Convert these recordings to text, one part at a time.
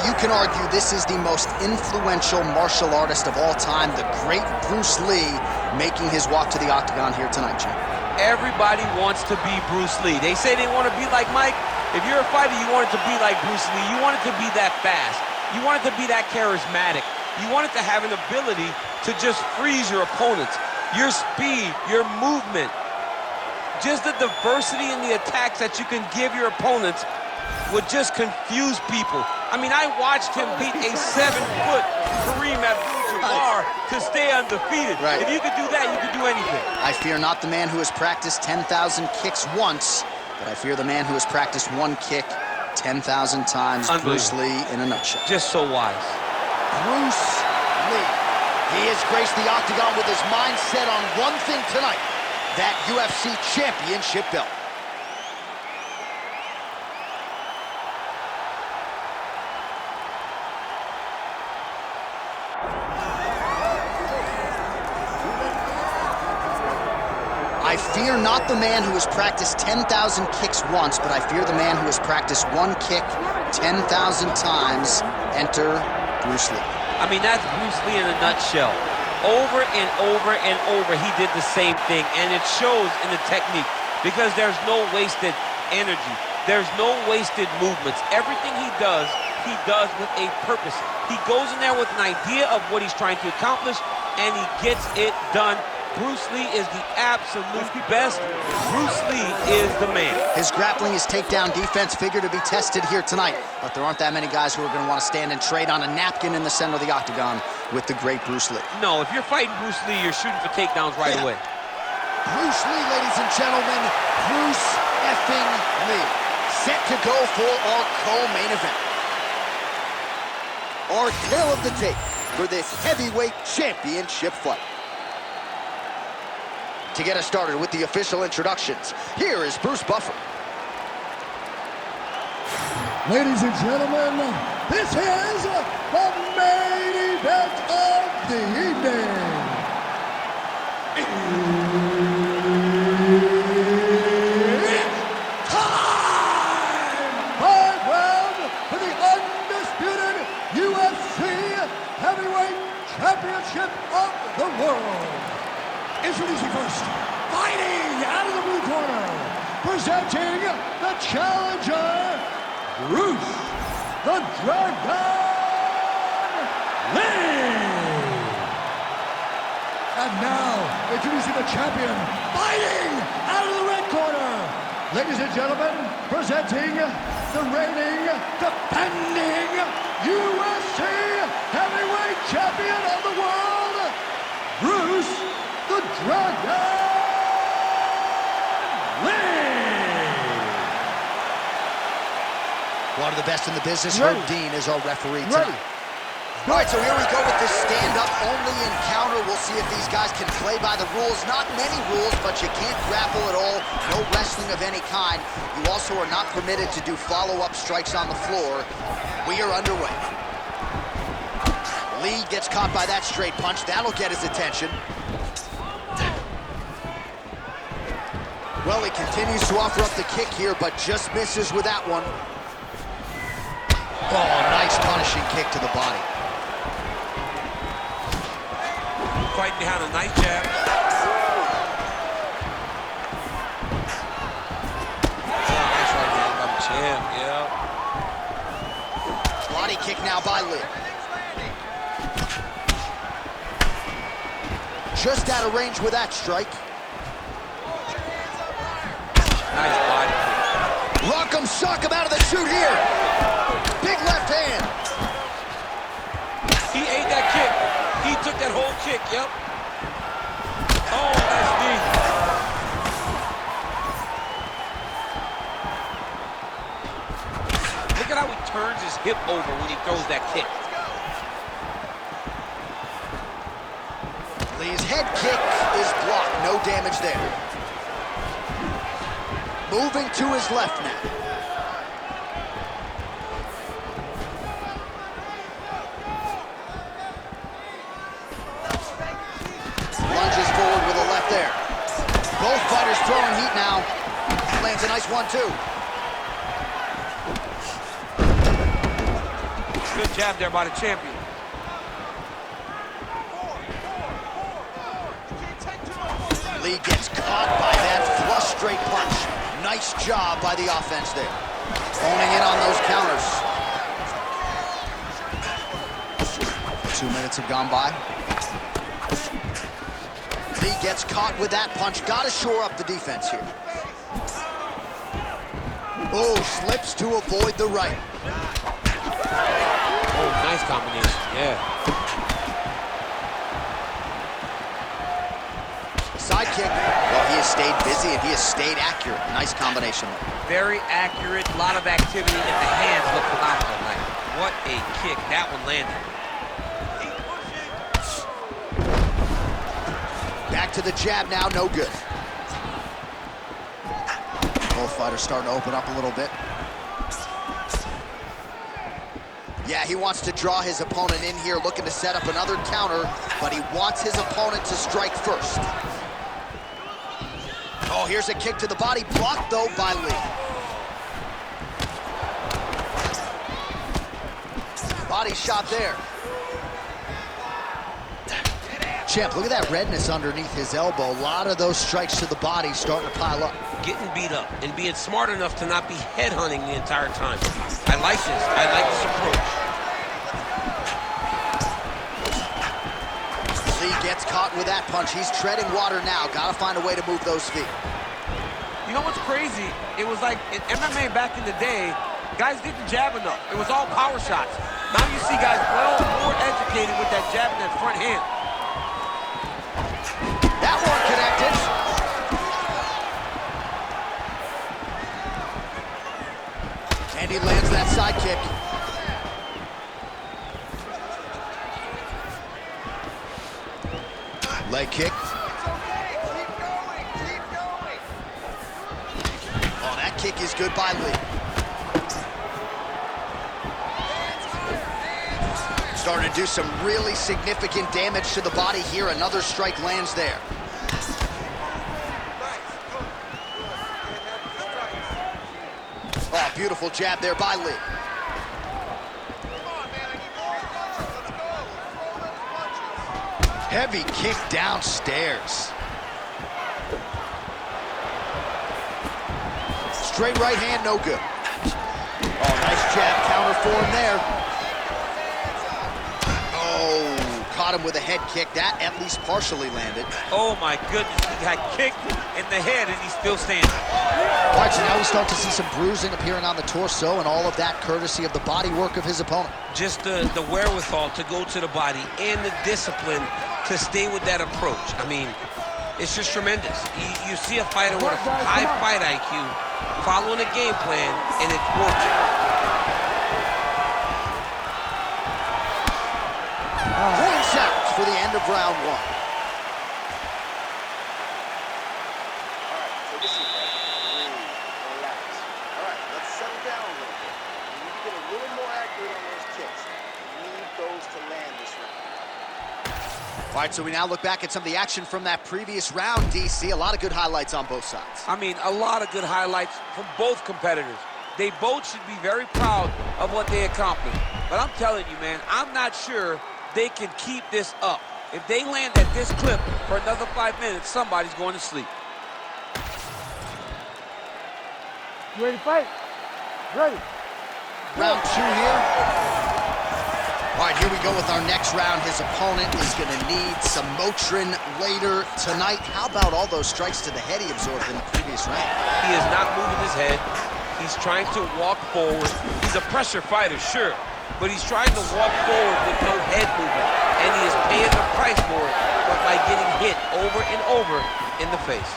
you can argue this is the most influential martial artist of all time, the great Bruce Lee, making his walk to the octagon here tonight, Jim. Everybody wants to be Bruce Lee. They say they want to be like Mike. If you're a fighter, you want it to be like Bruce Lee. You want it to be that fast. You want it to be that charismatic. You want it to have an ability to just freeze your opponents. Your speed, your movement, just the diversity in the attacks that you can give your opponents would just confuse people. I mean, I watched him beat a 7-foot Kareem Abdul-Jabbar to stay undefeated. Right. If you could do that, you could do anything. I fear not the man who has practiced 10,000 kicks once, but I fear the man who has practiced one kick 10,000 times. Bruce Lee in a nutshell. Just so wise. Bruce Lee. He has graced the octagon with his mind set on one thing tonight, that UFC championship belt. I fear not the man who has practiced 10,000 kicks once, but I fear the man who has practiced one kick 10,000 times. Enter Bruce Lee. I mean, that's Bruce Lee in a nutshell. Over and over and over, he did the same thing, and it shows in the technique because there's no wasted energy. There's no wasted movements. Everything he does with a purpose. He goes in there with an idea of what he's trying to accomplish, and he gets it done. Bruce Lee is the absolute best. Bruce Lee is the man. His grappling, his takedown defense figure to be tested here tonight, but there aren't that many guys who are going to want to stand and trade on a napkin in the center of the octagon with the great Bruce Lee. No, if you're fighting Bruce Lee, you're shooting for takedowns right away. Bruce Lee, ladies and gentlemen, Bruce effing Lee. Set to go for our co-main event. Our tale of the tape for this heavyweight championship fight. To get us started with the official introductions, here is Bruce Buffer. Ladies and gentlemen, this is the main event of the evening. It's time! 5 rounds for the undisputed UFC Heavyweight Championship of the world. Introducing first, fighting out of the blue corner, presenting the challenger, Bruce the Dragon Lee. And now, introducing the champion, fighting out of the red corner, ladies and gentlemen, presenting the reigning, defending UFC Heavyweight Champion of the world, Bruce the Dragon Lee. One of the best in the business, Herb Dean, is our referee tonight. All right, so here we go with this stand-up only encounter. We'll see if these guys can play by the rules. Not many rules, but you can't grapple at all. No wrestling of any kind. You also are not permitted to do follow-up strikes on the floor. We are underway. Lee gets caught by that straight punch. That'll get his attention. Well, he continues to offer up the kick here, but just misses with that one. Oh, nice punishing kick to the body. Fighting behind a nice jab. Oh, nice right hand by the chin, yeah. Body kick now by Lee. Just out of range with that strike. Nice body kick. Rock'em sock him out of the chute here. Big left hand. He ate that kick. He took that whole kick, yep. Oh, nice knee. Look at how he turns his hip over when he throws that kick. Lee's head kick is blocked. No damage there. Moving to his left now. Lunges forward with a left there. Both fighters throwing heat now. Lands a nice 1-2. jab there by the champion. Lee gets caught by that flush straight punch. Nice job by the offense there. Honing in on those counters. 2 minutes have gone by. Lee gets caught with that punch. Got to shore up the defense here. Oh, slips to avoid the right. Oh, nice combination, yeah. Side kick. Well, he has stayed busy and he has stayed accurate. Nice combination. Very accurate, a lot of activity, and the hands look phenomenal. Like, what a kick. That one landed. Back to the jab now, no good. Both fighters starting to open up a little bit. Yeah, he wants to draw his opponent in here, looking to set up another counter, but he wants his opponent to strike first. Oh, here's a kick to the body, blocked though by Lee. Body shot there. Champ, look at that redness underneath his elbow. A lot of those strikes to the body starting to pile up. Getting beat up and being smart enough to not be headhunting the entire time. I like this. I like this approach. Lee gets caught with that punch. He's treading water now. Gotta find a way to move those feet. You know what's crazy? It was like in MMA back in the day, guys didn't jab enough. It was all power shots. Now you see guys well more educated with that jab and that front hand. That one connected. And he lands that side kick. Leg kick. Oh, that kick is good by Lee. Starting to do some really significant damage to the body here. Another strike lands there. Oh, beautiful jab there by Lee. Heavy kick downstairs. Straight right hand, no good. Oh, nice jab counter for him there. Oh, caught him with a head kick. That at least partially landed. Oh my goodness, he got kicked in the head and he's still standing. All right, so now we start to see some bruising appearing on the torso, and all of that courtesy of the body work of his opponent. Just the wherewithal to go to the body and the discipline to stay with that approach. I mean, it's just tremendous. You see a fighter with a high fight IQ following a game plan, and it's working. Points out for the end of round one. All right, so we now look back at some of the action from that previous round, DC. A lot of good highlights on both sides. I mean, a lot of good highlights from both competitors. They both should be very proud of what they accomplished. But I'm telling you, man, I'm not sure they can keep this up. If they land at this clip for another 5 minutes, somebody's going to sleep. You ready to fight? Ready. Round two here. All right, here we go with our next round. His opponent is going to need some Motrin later tonight. How about all those strikes to the head he absorbed in the previous round? He is not moving his head. He's trying to walk forward. He's a pressure fighter, sure, but he's trying to walk forward with no head movement, and he is paying the price for it, but by getting hit over and over in the face.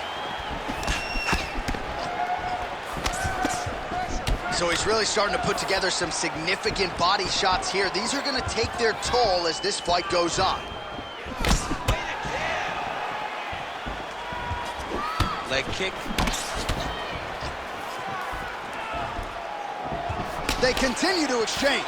So he's really starting to put together some significant body shots here. These are going to take their toll as this fight goes on. Leg kick. They continue to exchange.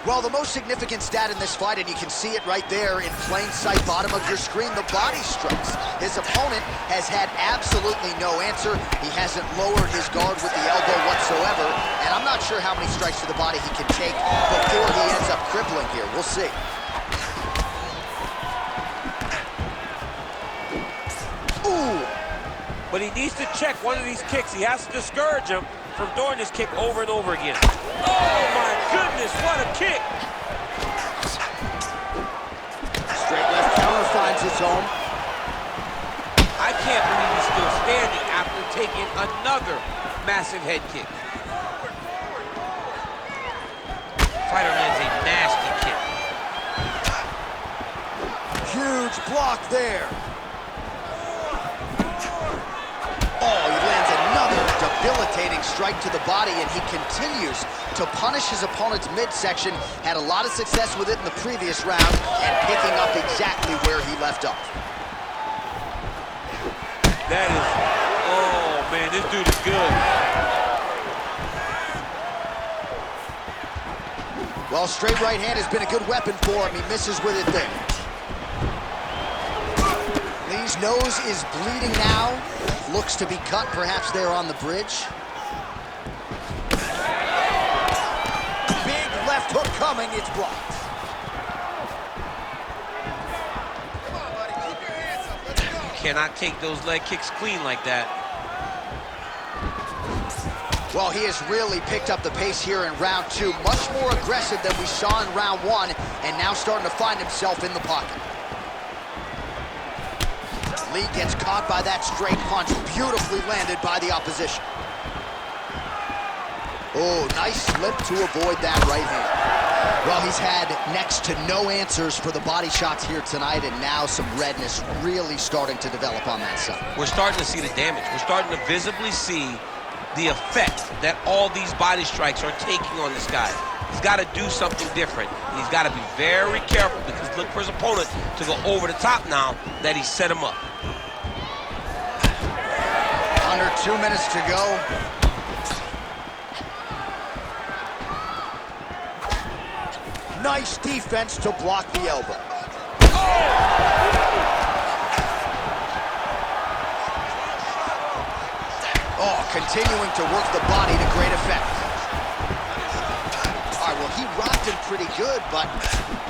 Well, the most significant stat in this fight, and you can see it right there in plain sight, bottom of your screen, the body strikes. His opponent has had absolutely no answer. He hasn't lowered his guard with the elbow whatsoever, and I'm not sure how many strikes to the body he can take before he ends up crippling here. We'll see. Ooh! But he needs to check one of these kicks. He has to discourage him from throwing this kick over and over again. Oh my goodness, what a kick! Straight left counter finds its home. I can't believe he's still standing after taking another massive head kick. Fighter lands a nasty kick. Huge block there. Oh, he lands another debilitating strike to the body, and he continues to punish his opponent's midsection. Had a lot of success with it in the previous round, and picking up exactly where he left off. That is, oh man, this dude is good. Well, straight right hand has been a good weapon for him. He misses with it there. Lee's nose is bleeding now. Looks to be cut, perhaps there on the bridge. Big left hook coming, it's blocked. Come on, buddy, keep your hands up, let's go. Cannot take those leg kicks clean like that. Well, he has really picked up the pace here in round two. Much more aggressive than we saw in round one, and now starting to find himself in the pocket. Lee gets caught by that straight punch, beautifully landed by the opposition. Oh, nice slip to avoid that right hand. Well, he's had next to no answers for the body shots here tonight, and now some redness really starting to develop on that side. We're starting to see the damage. We're starting to visibly see the effect that all these body strikes are taking on this guy. He's got to do something different. He's got to be very careful, because look for his opponent to go over the top now that he set him up. Under 2 minutes to go. Nice defense to block the elbow. Oh, continuing to work the body to great effect. All right, well, he rocked him pretty good, but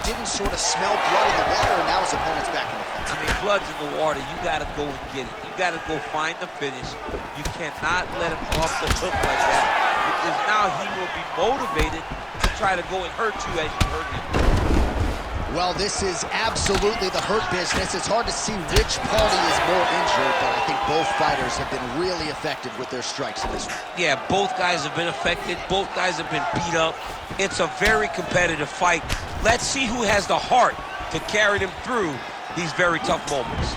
didn't sort of smell blood in the water, and now his opponent's back in the fight. I mean, blood's in the water. You got to go and get it. You got to go find the finish. You cannot let him off the hook like that, because now he will be motivated to try to go and hurt you as you hurt him. Well, this is absolutely the hurt business. It's hard to see which party is more injured, but I think both fighters have been really effective with their strikes in this one. Yeah, both guys have been affected. Both guys have been beat up. It's a very competitive fight. Let's see who has the heart to carry them through these very tough moments.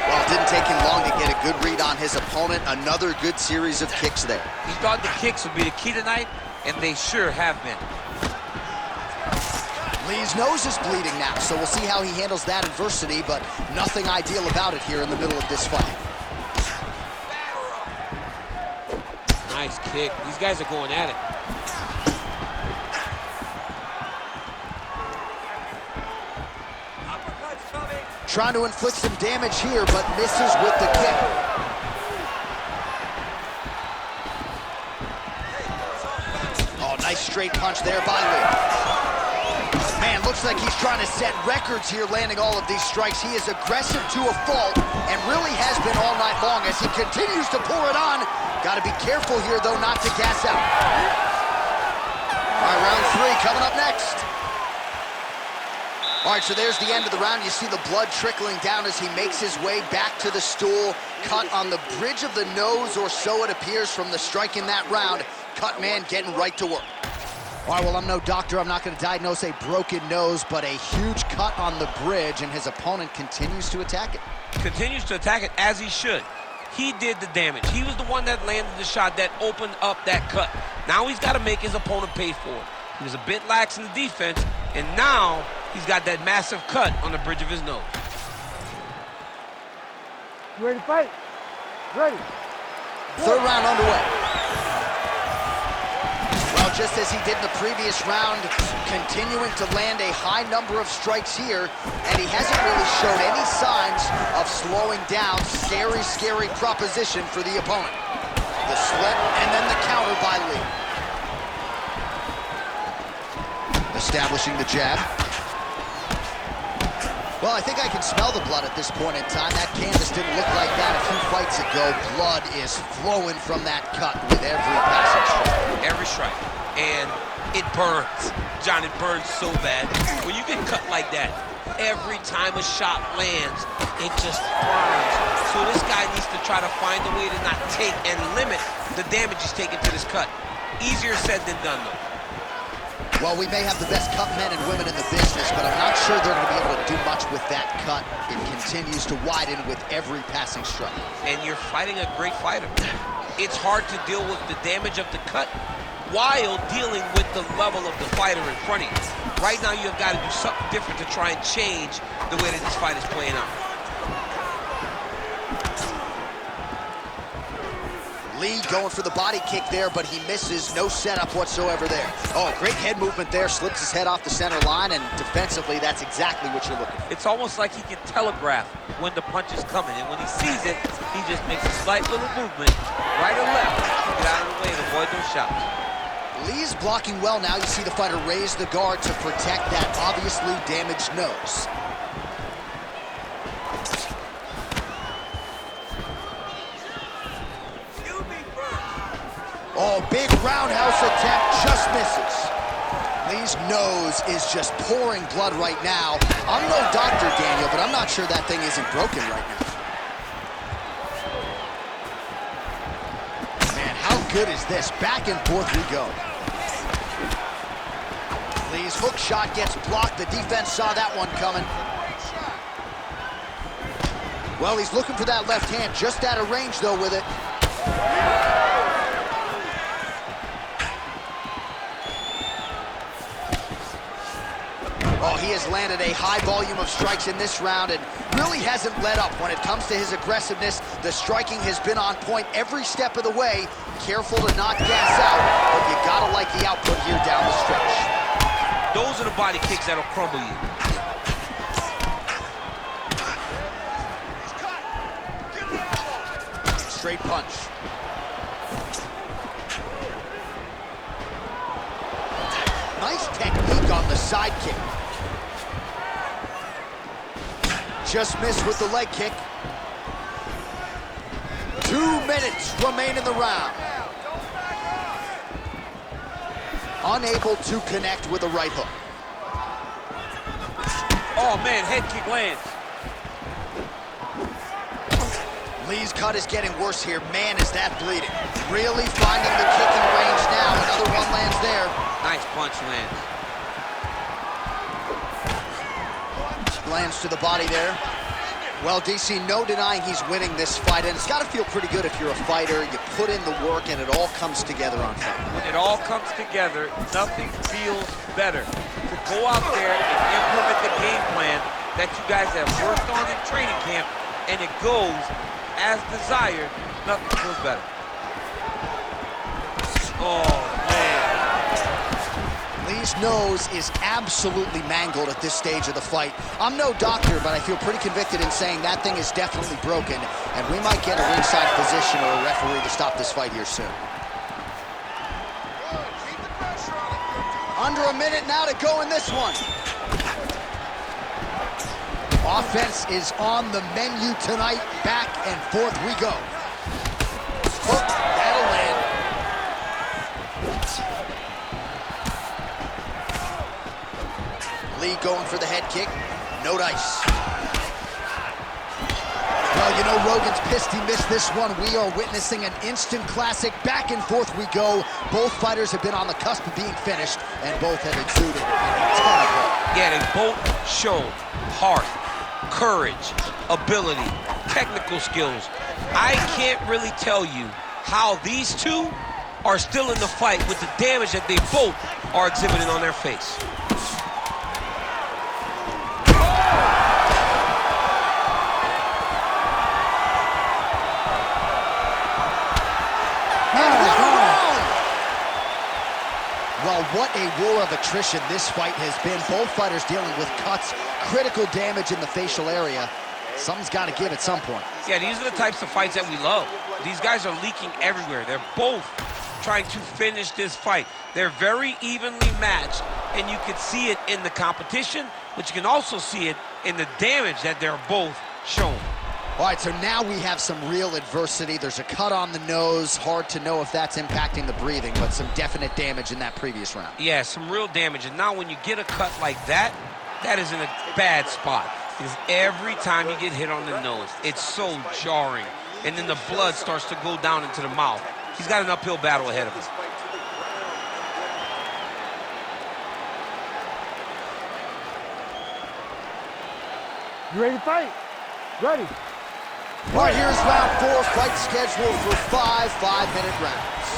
Well, it didn't take him long to get a good read on his opponent. Another good series of kicks there. He thought the kicks would be the key tonight, and they sure have been. Lee's nose is bleeding now, so we'll see how he handles that adversity, but nothing ideal about it here in the middle of this fight. Nice kick. These guys are going at it. Trying to inflict some damage here, but misses with the kick. Oh, nice straight punch there by Lee. Man, looks like he's trying to set records here, landing all of these strikes. He is aggressive to a fault, and really has been all night long as he continues to pour it on. Got to be careful here, though, not to gas out. All right, round three coming up next. All right, so there's the end of the round. You see the blood trickling down as he makes his way back to the stool. Cut on the bridge of the nose, or so it appears from the strike in that round. Cut man getting right to work. All right, well, I'm no doctor. I'm not going to diagnose a broken nose, but a huge cut on the bridge, and his opponent continues to attack it. Continues to attack it as he should. He did the damage. He was the one that landed the shot that opened up that cut. Now he's got to make his opponent pay for it. He was a bit lax in the defense, and now he's got that massive cut on the bridge of his nose. You ready to fight? Ready. Third round underway. Well, just as he did in the previous round, continuing to land a high number of strikes here, and he hasn't really shown any signs of slowing down. Scary, scary proposition for the opponent. The slip, and then the counter by Lee. establishing the jab. Well, I think I can smell the blood at this point in time. That canvas didn't look like that a few fights ago. Blood is flowing from that cut with every passing strike. Every strike. And it burns. John, it burns so bad. When you get cut like that, every time a shot lands, it just burns. So this guy needs to try to find a way to not take and limit the damage he's taking to this cut. Easier said than done, though. Well, we may have the best cut men and women in the business, but I'm not sure they're going to be able to do much with that cut. It continues to widen with every passing strike. And you're fighting a great fighter. It's hard to deal with the damage of the cut while dealing with the level of the fighter in front of you. Right now, you've got to do something different to try and change the way that this fight is playing out. Lee going for the body kick there, but he misses. No setup whatsoever there. Oh, great head movement there. Slips his head off the center line, and defensively, that's exactly what you're looking for. It's almost like he can telegraph when the punch is coming, and when he sees it, he just makes a slight little movement, right or left, to get out of the way and avoid those shots. Lee's blocking well now. You see the fighter raise the guard to protect that obviously damaged nose. Oh, big roundhouse attempt, just misses. Lee's nose is just pouring blood right now. I'm no doctor, Daniel, but I'm not sure that thing isn't broken right now. Man, how good is this? Back and forth we go. Lee's hook shot gets blocked. The defense saw that one coming. Well, he's looking for that left hand, just out of range, though, with it. Oh, he has landed a high volume of strikes in this round and really hasn't let up when it comes to his aggressiveness. The striking has been on point every step of the way. Careful to not gas out, but you gotta like the output here down the stretch. Those are the body kicks that'll crumble you. Straight punch. Nice technique on the side kick. Just missed with the leg kick. 2 minutes remain in the round. Unable to connect with a right hook. Oh, man, head kick lands. Lee's cut is getting worse here. Man, is that bleeding. Really finding the kicking range now. Another one lands there. Nice punch lands. Lands to the body there. Well, DC, no denying he's winning this fight, and it's got to feel pretty good if you're a fighter. You put in the work, and it all comes together on fight. When it all comes together, nothing feels better. To go out there and implement the game plan that you guys have worked on in training camp, and it goes as desired, nothing feels better. Oh, man. Lee's nose is absolutely mangled at this stage of the fight. I'm no doctor, but I feel pretty convicted in saying that thing is definitely broken, and we might get a ringside physician or a referee to stop this fight here soon. Under a minute now to go in this one. Offense is on the menu tonight. Back and forth we go. Hook, that'll land. Lee going for the head kick. No dice. Well, you know, Rogan's pissed he missed this one. We are witnessing an instant classic. Back and forth we go. Both fighters have been on the cusp of being finished, and both have exuded a ton of hope. Yeah, they both showed heart, courage, ability, technical skills. I can't really tell you how these two are still in the fight with the damage that they both are exhibiting on their face. Well, what a war of attrition this fight has been. Both fighters dealing with cuts, critical damage in the facial area. Something's got to give at some point. Yeah, these are the types of fights that we love. These guys are leaking everywhere. They're both trying to finish this fight. They're very evenly matched, and you can see it in the competition, but you can also see it in the damage that they're both showing. All right, so now we have some real adversity. There's a cut on the nose. Hard to know if that's impacting the breathing, but some definite damage in that previous round. Yeah, some real damage. And now when you get a cut like that, that is in a bad spot. Because every time you get hit on the nose, it's so jarring. And then the blood starts to go down into the mouth. He's got an uphill battle ahead of him. You ready to fight? Ready. All right, here's round 4, fight scheduled for 5 5-minute rounds.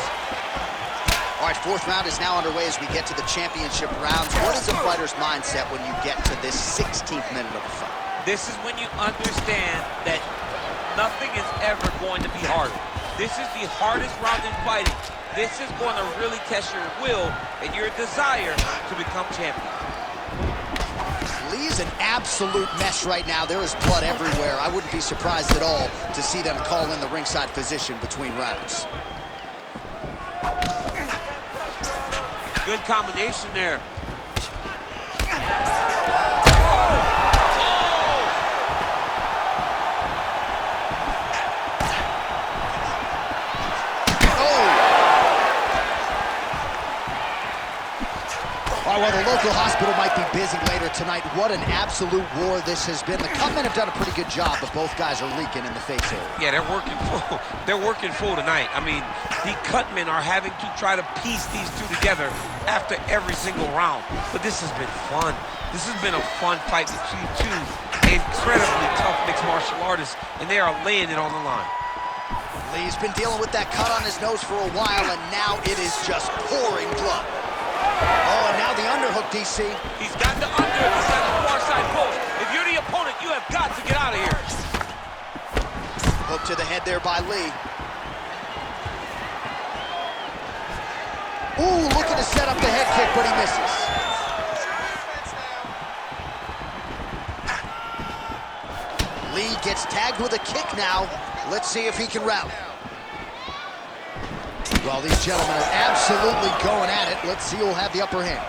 All right, 4th round is now underway as we get to the championship rounds. What is a fighter's mindset when you get to this 16th minute of the fight? This is when you understand that nothing is ever going to be harder. This is the hardest round in fighting. This is going to really test your will and your desire to become champion. Lee's an absolute mess right now. There is blood everywhere. I wouldn't be surprised at all to see them call in the ringside physician between rounds. Good combination there. While the local hospital might be busy later tonight, what an absolute war this has been. The Cutmen have done a pretty good job, but both guys are leaking in the face area. Yeah, they're working full. They're working full tonight. I mean, the Cutmen are having to try to piece these two together after every single round. But this has been fun. This has been a fun fight between two incredibly tough mixed martial artists, and they are laying it on the line. Lee's been dealing with that cut on his nose for a while, and now it is just pouring blood. Oh, and now the underhook, DC. He's got the underhook. He's got the far side post. If you're the opponent, you have got to get out of here. Hook to the head there by Lee. Ooh, looking to set up the head kick, but he misses. Lee gets tagged with a kick now. Let's see if he can rally. Well, these gentlemen are absolutely going at it. Let's see who'll have the upper hand.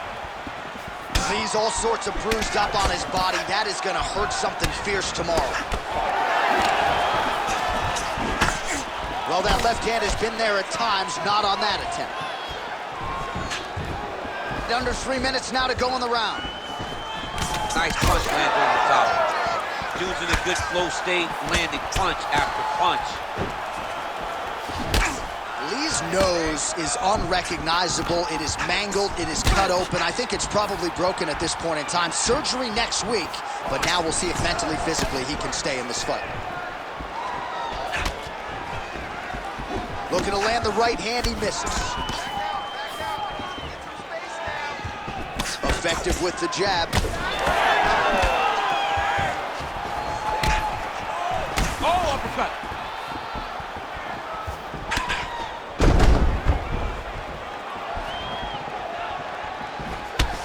Lee's all sorts of bruised up on his body. That is going to hurt something fierce tomorrow. Well, that left hand has been there at times, not on that attempt. Under 3 minutes now to go in the round. Nice punch landed on the top. Dude's in a good flow state, landing punch after punch. Lee's nose is unrecognizable. It is mangled. It is cut open. I think it's probably broken at this point in time. Surgery next week, but now we'll see if mentally, physically, he can stay in this fight. Looking to land the right hand, he misses. Effective with the jab. Oh, uppercut.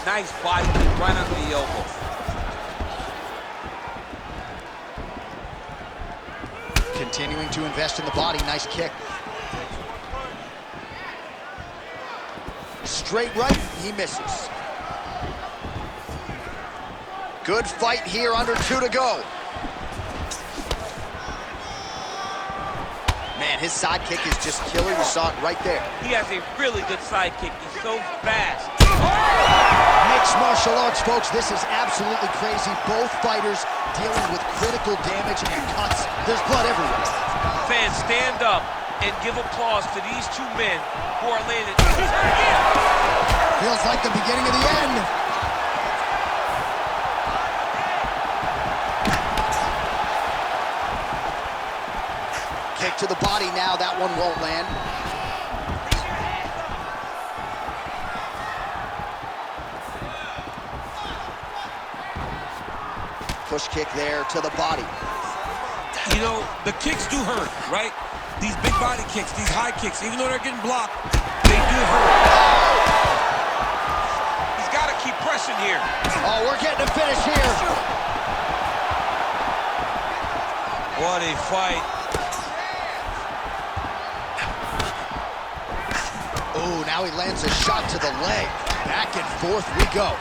Nice body kick right under the elbow. Continuing to invest in the body. Nice kick. Straight right, he misses. Good fight here, under 2 to go. Man, his side kick is just killer. You saw it right there. He has a really good side kick. He's so fast. Mixed martial arts, folks. This is absolutely crazy. Both fighters dealing with critical damage and cuts. There's blood everywhere. Fans, stand up and give applause to these two men who are landing. Feels like the beginning of the end. Kick to the body now. That one won't land. Push kick there to the body. You know, the kicks do hurt, right? These big body kicks, these high kicks, even though they're getting blocked, they do hurt. He's got to keep pressing here. Oh, we're getting a finish here. What a fight. Now he lands a shot to the leg. Back and forth we go.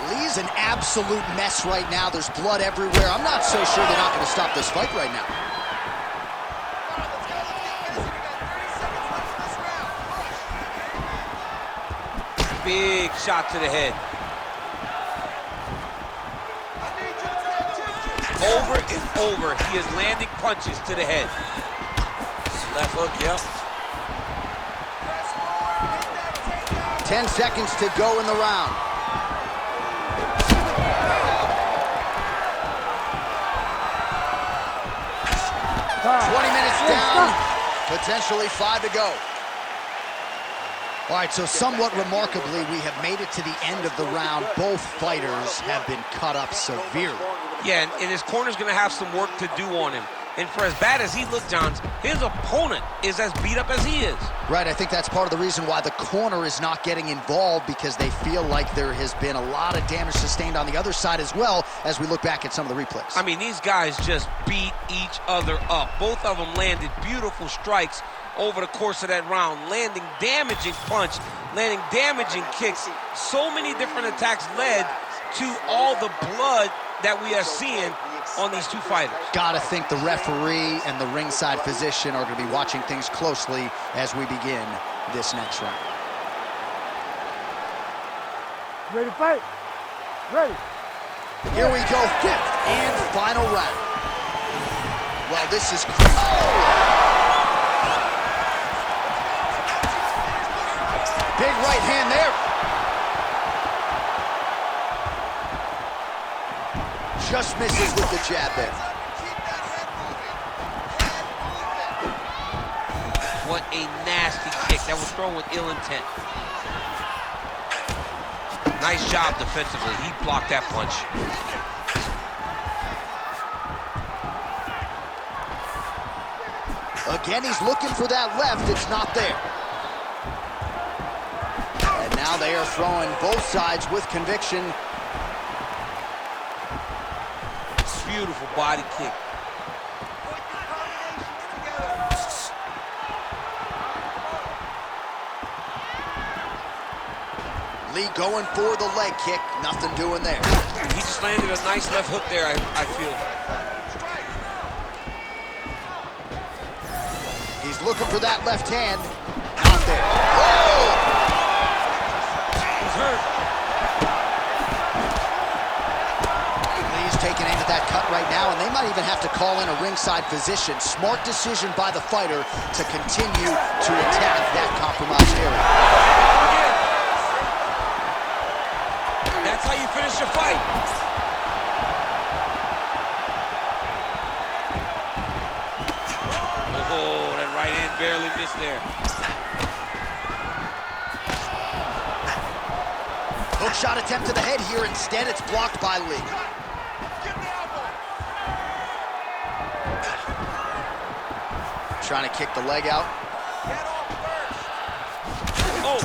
Lee's an absolute mess right now. There's blood everywhere. I'm not so sure they're not going to stop this fight right now. Big shot to the head. Over and over, he is landing punches to the head. Left hook, yep. 10 seconds to go in the round. Time. 20 minutes down, potentially 5 to go. All right, so somewhat remarkably, we have made it to the end of the round. Both fighters have been cut up severely. Yeah, and his corner's going to have some work to do on him. And for as bad as he looked, Johns, his opponent is as beat up as he is. Right, I think that's part of the reason why the corner is not getting involved, because they feel like there has been a lot of damage sustained on the other side as well, as we look back at some of the replays. I mean, these guys just beat each other up. Both of them landed beautiful strikes over the course of that round, landing damaging punch, landing damaging kicks. So many different attacks led to all the blood that we are seeing on these two fighters. Gotta think the referee and the ringside physician are gonna be watching things closely as we begin this next round. Ready to fight? Ready. Here we go, 5th and final round. Well, this is crazy. Oh! Big right hand there. Just misses with the jab there. What a nasty kick. That was thrown with ill intent. Nice job defensively. He blocked that punch. Again, he's looking for that left. It's not there. And now they are throwing both sides with conviction. Beautiful body kick. Lee going for the leg kick. Nothing doing there. He just landed a nice left hook there, I feel. He's looking for that left hand. Not there. Oh! He's hurt. Taking aim at that cut right now, and they might even have to call in a ringside physician. Smart decision by the fighter to continue to attack that compromised area. That's how you finish your fight. Oh, that right hand barely missed there. Hook shot attempt to the head here. Instead, it's blocked by Lee. Trying to kick the leg out. Oh!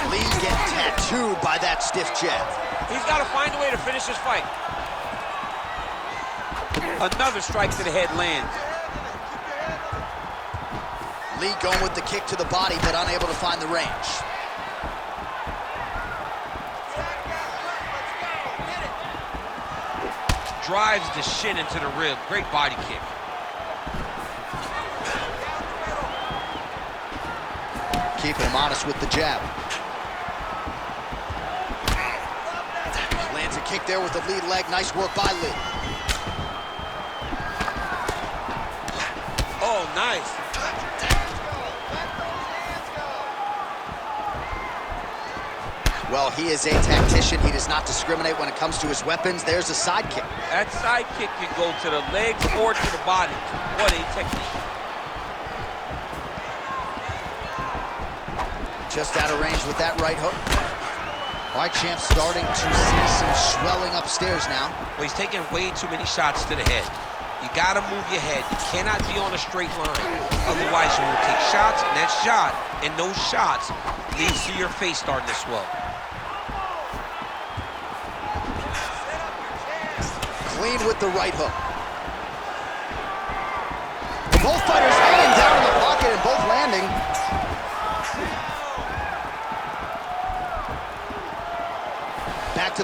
Lee getting tattooed by that stiff jab. He's got to find a way to finish this fight. Another strike to the head lands. Lee going with the kick to the body, but unable to find the range. Drives the shin into the rib. Great body kick. Keeping him honest with the jab. Lands a kick there with the lead leg. Nice work by Lee. Oh, nice. Well, he is a tactician. He does not discriminate when it comes to his weapons. There's a side kick. That side kick can go to the legs or to the body. What a technique. Just out of range with that right hook. All right, champ, starting to see some swelling upstairs now. Well, he's taking way too many shots to the head. You gotta move your head. You cannot be on a straight line. Otherwise, you will take shots, and that shot, and those shots leads to your face starting to swell. Clean with the right hook.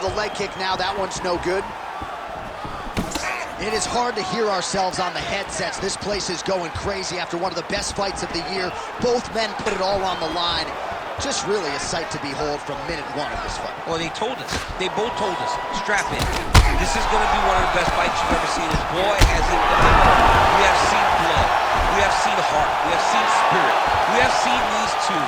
the leg kick now. That one's no good. It is hard to hear ourselves on the headsets. This place is going crazy after one of the best fights of the year. Both men put it all on the line. Just really a sight to behold from minute one of this fight. Well, they told us. They both told us. Strap in. This is going to be one of the best fights you've ever seen. And boy, has it delivered. We have seen blood. We have seen heart. We have seen spirit. We have seen these two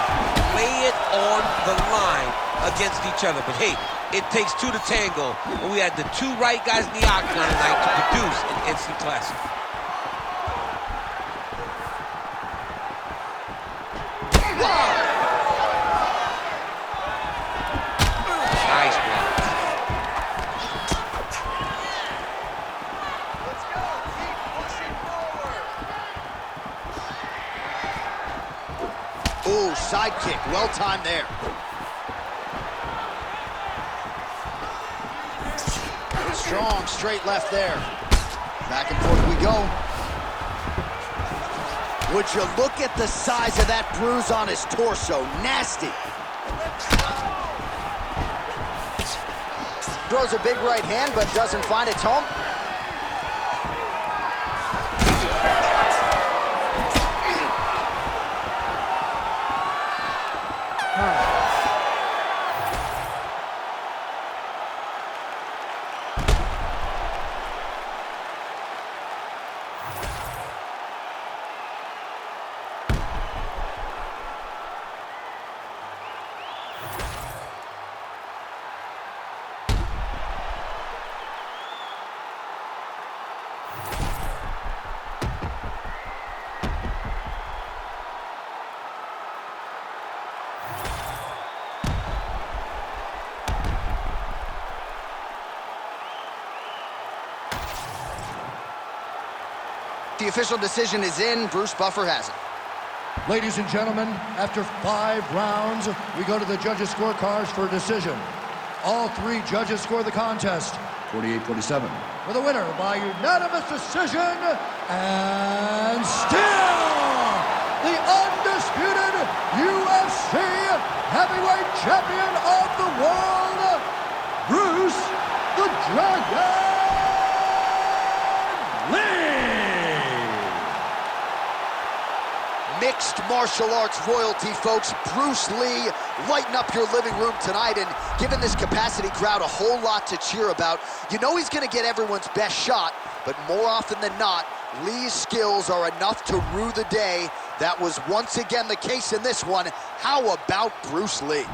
lay it on the line against each other. But hey, it takes two to tango. And we had the two right guys in the octagon tonight to produce an instant classic. Ooh, side kick, well timed there. Strong, straight left there. Back and forth we go. Would you look at the size of that bruise on his torso? Nasty. Throws a big right hand, but doesn't find its home. The official decision is in. Bruce Buffer has it. Ladies and gentlemen, after 5 rounds, we go to the judges' scorecards for a decision. All 3 judges score the contest 48-47. For the winner by unanimous decision, and still the undisputed UFC heavyweight champion of the world, Bruce the Dragon Lee. Mixed martial arts royalty, folks. Bruce Lee, lighten up your living room tonight, and giving this capacity crowd a whole lot to cheer about. You know he's going to get everyone's best shot, but more often than not, Lee's skills are enough to rue the day. That was once again the case in this one. How about Bruce Lee?